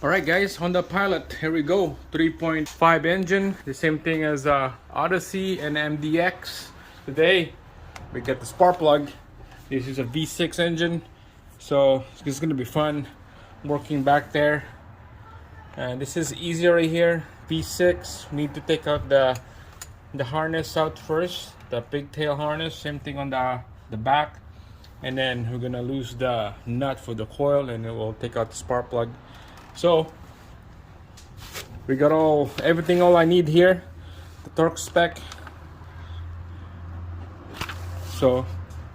Alright guys, Honda Pilot, here we go. 3.5 engine, the same thing as Odyssey and MDX. Today we get the spark plug. This is a V6 engine, so it's gonna be fun working back there. And this is easy right here. V6, we need to take out the harness out first, the pigtail harness. Same thing on the back, and then we're gonna lose the nut for the coil, and it will take out the spark plug. So we got everything I need here, the torque spec. So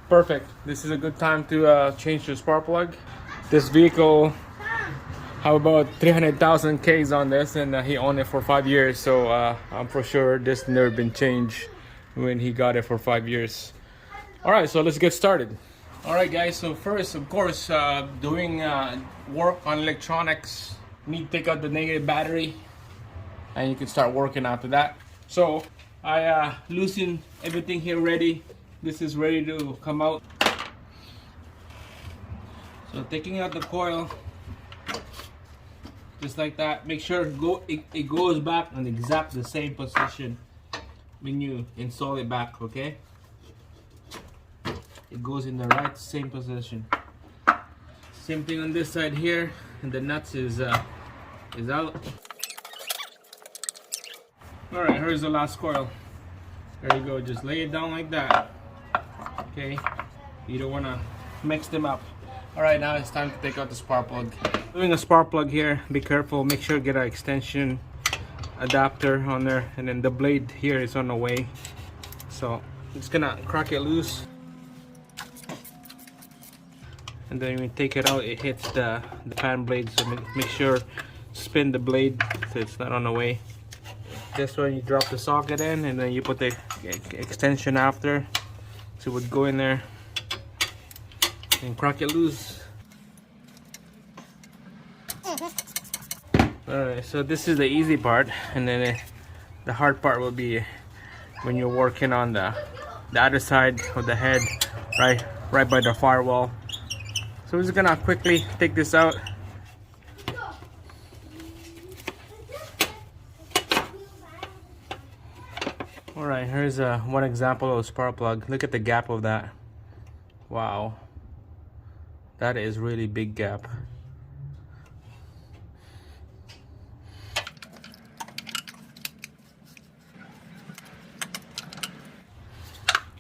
perfect. This is a good time to change the spark plug. This vehicle have about 300,000 Ks on this, and he owned it for 5 years. So I'm for sure this never been changed when he got it for 5 years. All right, so let's get started. All right guys, so first of course doing work on electronics, need to take out the negative battery and you can start working after that. So I loosen everything here ready. This is ready to come out. So taking out the coil just like that. Make sure it goes back in exactly the same position when you install it back, okay? It goes in the right same position. Same thing on this side here, and the nuts is out. All right, here's the last coil. There you go. Just lay it down like that. Okay, you don't want to mix them up. All right, now it's time to take out the spark plug. Doing a spark plug here. Be careful. Make sure you get an extension adapter on there, and then the blade here is on the way. So I'm just gonna crack it loose. And then when you take it out, it hits the fan blade, so make sure spin the blade so it's not on the way. This one you drop the socket in, and then you put the extension after, so it would go in there and crack it loose. Alright, so this is the easy part, and then the hard part will be when you're working on the other side of the head, right by the firewall. So we're just gonna quickly take this out. Alright, here's one example of a spark plug. Look at the gap of that. Wow. That is really big gap.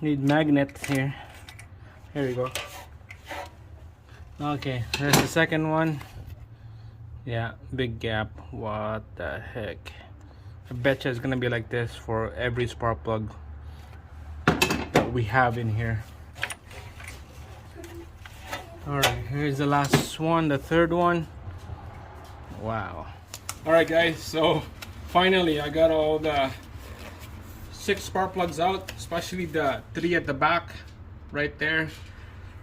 Need magnet here. Here we go. Okay, there's the second one. Yeah, big gap. What the heck? I betcha it's gonna be like this for every spark plug that we have in here. Alright, here's the last one, the third one. Wow. Alright guys, so finally I got all the 6 spark plugs out, especially the 3 at the back right there.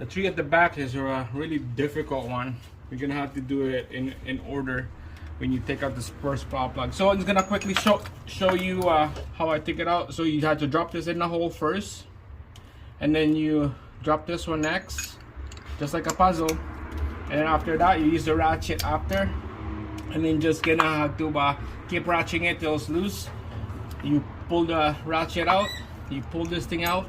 The 3 at the back is a really difficult one. You're gonna have to do it in order when you take out this first spark plug. So I'm just gonna quickly show you how I take it out. So you have to drop this in the hole first, and then you drop this one next, just like a puzzle. And then after that, you use the ratchet after, and then just gonna have to keep ratcheting it till it's loose. You pull the ratchet out, you pull this thing out,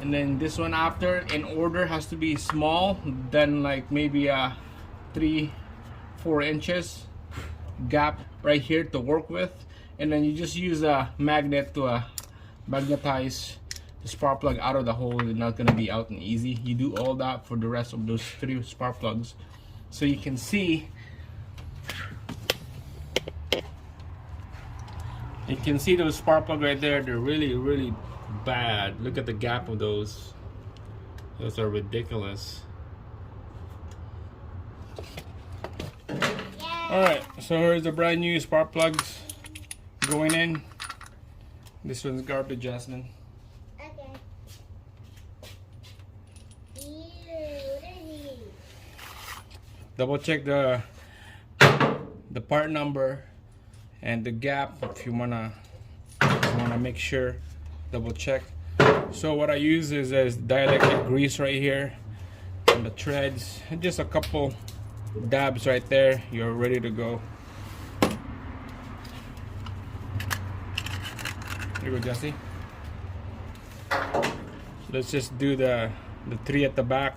and then this one after in order has to be small, then like maybe 3-4 inches gap right here to work with, and then you just use a magnet to magnetize the spark plug out of the hole. It's not gonna be out and easy. You do all that for the rest of those 3 spark plugs. So you can see those spark plugs right there. They're really bad. Look at the gap of those. Those are ridiculous. Alright, so here's the brand new spark plugs going in. This one's garbage, Jasmine. Okay. Double check the part number and the gap if you wanna make sure. Double check. So what I use is dielectric grease right here on the threads, and just a couple dabs right there, you're ready to go. Here you go, Jesse. Let's just do the 3 at the back.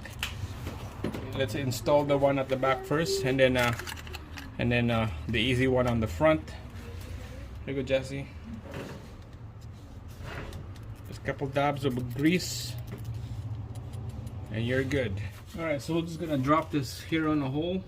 Let's install the one at the back first, and then the easy one on the front. Here you go, Jesse. Just a couple dabs of grease, and you're good. All right, so we're just gonna drop this here on the hole.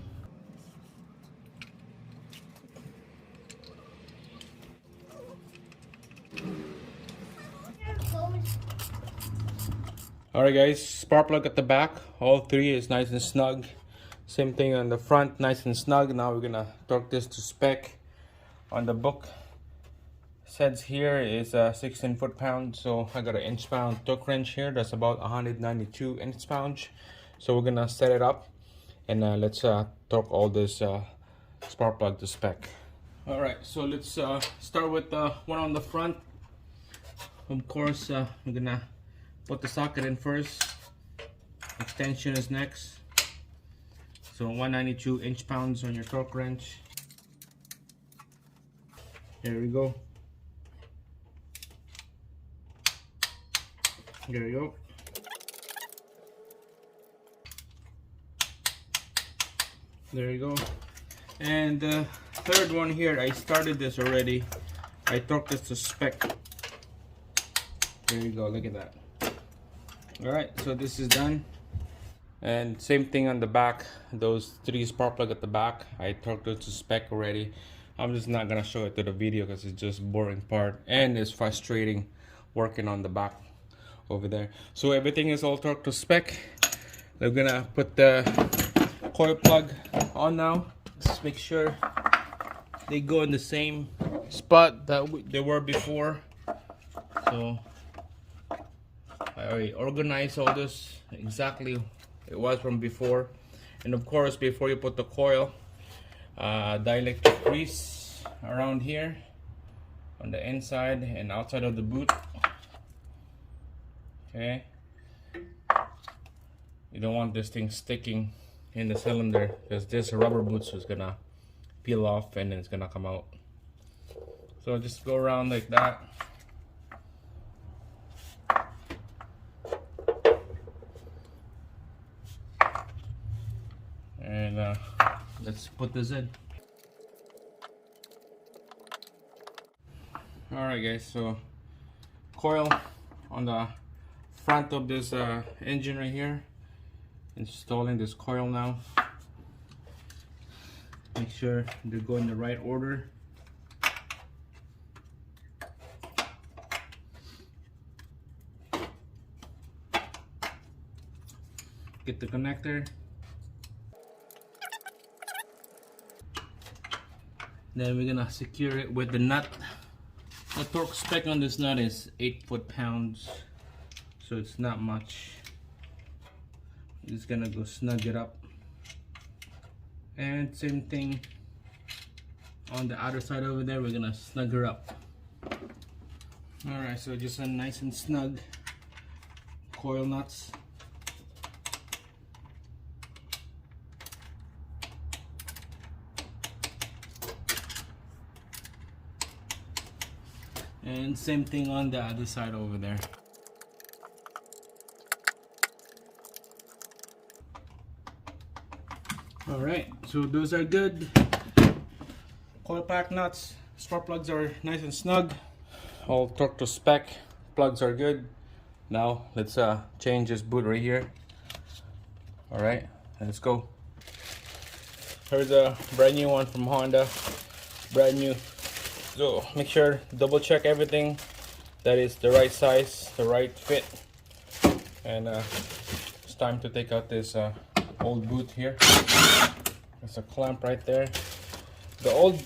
Alright guys, spark plug at the back, all 3 is nice and snug. Same thing on the front, nice and snug. Now we're gonna torque this to spec. On the book says here is 16 foot-pound, so I got an inch-pound torque wrench here. That's about 192 inch-pounds. So we're gonna set it up, and let's torque all this spark plug to spec. Alright, so let's start with the one on the front. Of course, we're gonna put the socket in first. Extension is next. So 192 inch-pounds on your torque wrench. There we go. There we go. There you go. And the third one here, I started this already. I torqued this to spec. There you go, look at that. Alright, so this is done. And same thing on the back, those 3 spark plug at the back, I torqued those to spec already. I'm just not gonna show it to the video because it's just boring part, and it's frustrating working on the back over there. So everything is all torqued to spec. We're gonna put the coil plug on now. Just make sure they go in the same spot that they were before. So I already organized all this exactly it was from before. And of course, before you put the coil, dielectric grease around here on the inside and outside of the boot. Okay, you don't want this thing sticking in the cylinder, because this rubber boots is gonna peel off and then it's gonna come out. So just go around like that. And let's put this in. Alright guys, so coil on the front of this engine right here. Installing this coil now. Make sure they go in the right order. Get the connector. Then we're gonna secure it with the nut. The torque spec on this nut is 8 foot-pounds, so it's not much. Just gonna go snug it up. And same thing on the other side over there, we're gonna snug her up. Alright, so just a nice and snug coil nuts. And same thing on the other side over there. Alright, so those are good. Coil pack nuts, spark plugs are nice and snug. All torqued to spec, plugs are good. Now let's change this boot right here. Alright, let's go. Here's a brand new one from Honda. Brand new. So make sure, double check everything that is the right size, the right fit. And it's time to take out this old boot here. There's a clamp right there. The old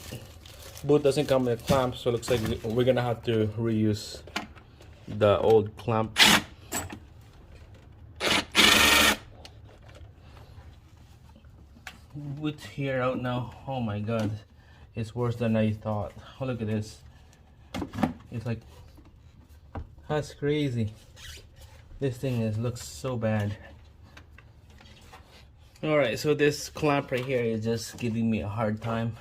boot doesn't come with a clamp, so it looks like we're gonna have to reuse the old clamp. With here out now, oh my god, it's worse than I thought. Oh, look at this. It's like, that's crazy. This thing looks so bad. Alright, so this clamp right here is just giving me a hard time.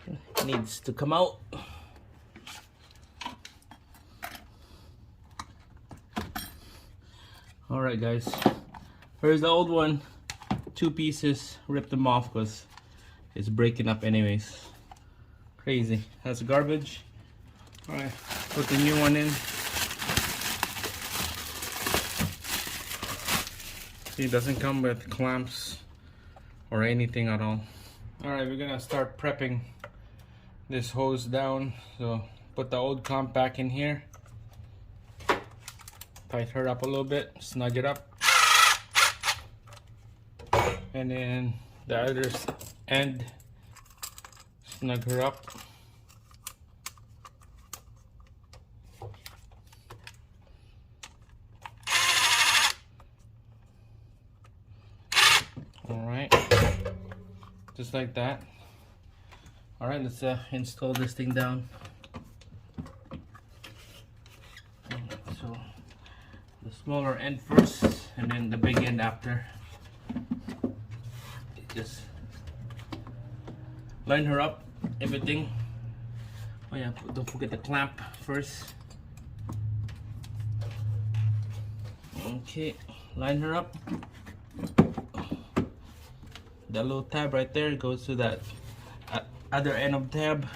It needs to come out. Alright guys, here's the old one. 2 pieces, ripped them off because it's breaking up anyways. Crazy. That's garbage. Alright, put the new one in. See, it doesn't come with clamps or anything at all. Alright, we're gonna start prepping this hose down. So put the old clamp back in here. Tighten her up a little bit, snug it up. And then the other end, snug her up. Alright, just like that. Alright, let's install this thing down. So the smaller end first and then the big end after. Just line her up, everything. Oh yeah, don't forget the clamp first. Okay, line her up. That little tab right there goes to that other end of the tab.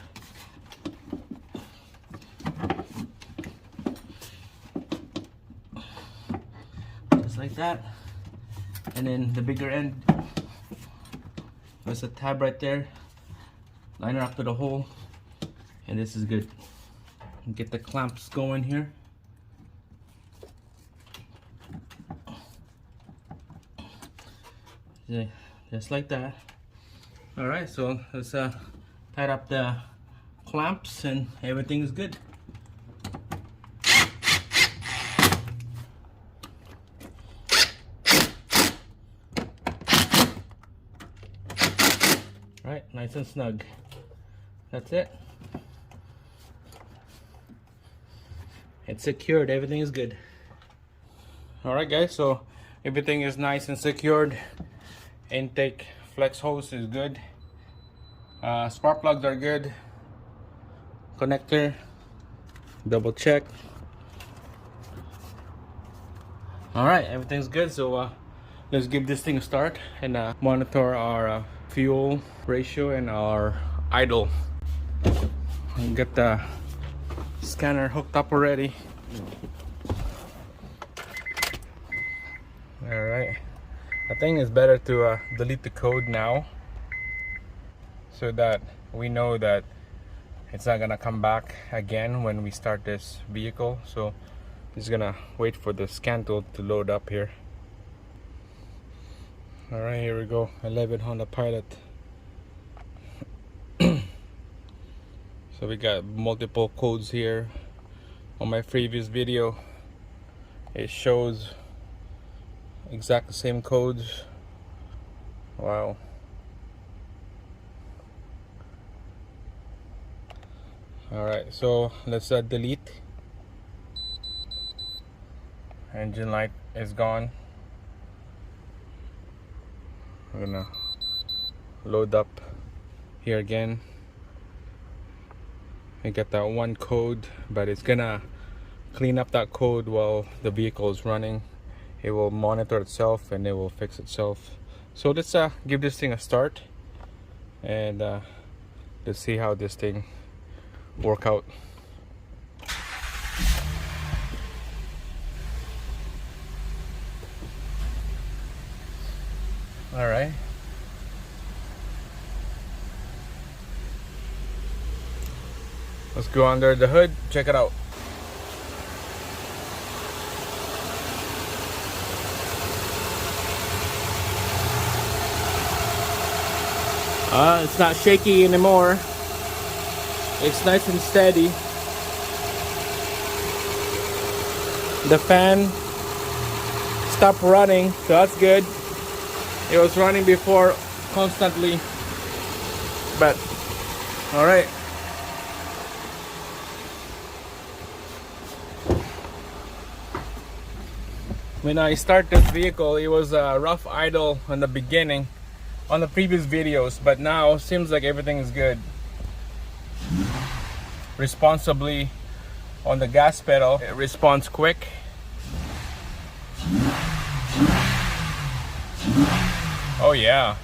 Just like that. And then the bigger end, there's a tab right there. Line her up to the hole, and this is good. Get the clamps going here. Yeah, just like that. All right, so let's tight up the clamps and everything is good. Right, nice and snug. That's it. It's secured, everything is good. Alright guys, so everything is nice and secured. Intake flex hose is good. Spark plugs are good. Connector, double check. Alright, everything's good, so let's give this thing a start and monitor our fuel ratio and our idle. Get the scanner hooked up already. Alright, I think it's better to delete the code now so that we know that it's not gonna come back again when we start this vehicle. So just gonna wait for the scan tool to load up here. Alright, here we go. 11 Honda Pilot. So we got multiple codes here. On my previous video, it shows exact same codes. Wow. Alright, so let's delete. Engine light is gone. We're gonna load up here again. We got that one code, but it's gonna clean up that code while the vehicle is running. It will monitor itself and it will fix itself. So let's give this thing a start and let's see how this thing work out. All right. Let's go under the hood, check it out. It's not shaky anymore. It's nice and steady. The fan stopped running, so that's good. It was running before constantly, but all right. When I start this vehicle, it was a rough idle in the beginning on the previous videos, but now seems like everything is good. Responsibly on the gas pedal, it responds quick. Oh yeah,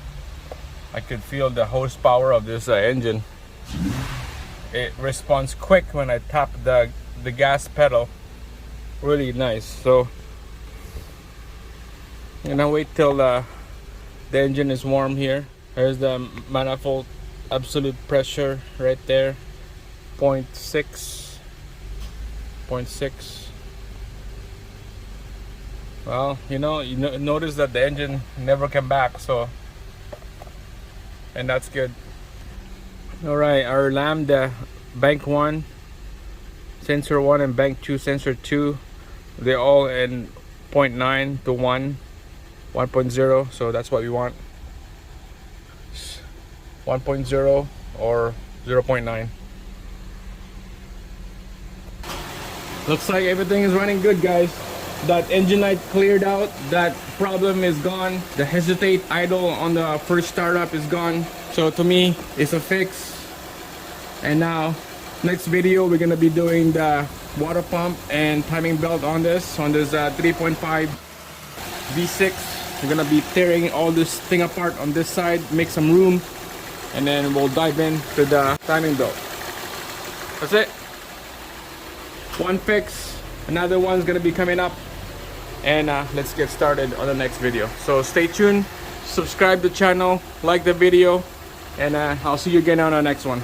I could feel the horsepower of this engine. It responds quick when I tap the gas pedal. Really nice. So I'm gonna wait till the engine is warm here. There's the manifold absolute pressure right there, 0.6. Well, you notice that the engine never came back, so, and that's good. All right, our lambda bank 1, sensor 1, and bank 2, sensor 2, they're all in 0.9 to 1.0, so that's what we want. 1.0 or 0.9. Looks like everything is running good, guys. That engine light cleared out, that problem is gone. The hesitate idle on the first startup is gone. So to me, it's a fix. And now, next video, we're gonna be doing the water pump and timing belt on this 3.5 V6. We're gonna be tearing all this thing apart on this side, make some room, and then we'll dive into the timing belt. That's it. One fix, another one's gonna be coming up, and let's get started on the next video. So stay tuned, subscribe to the channel, like the video, and I'll see you again on the next one.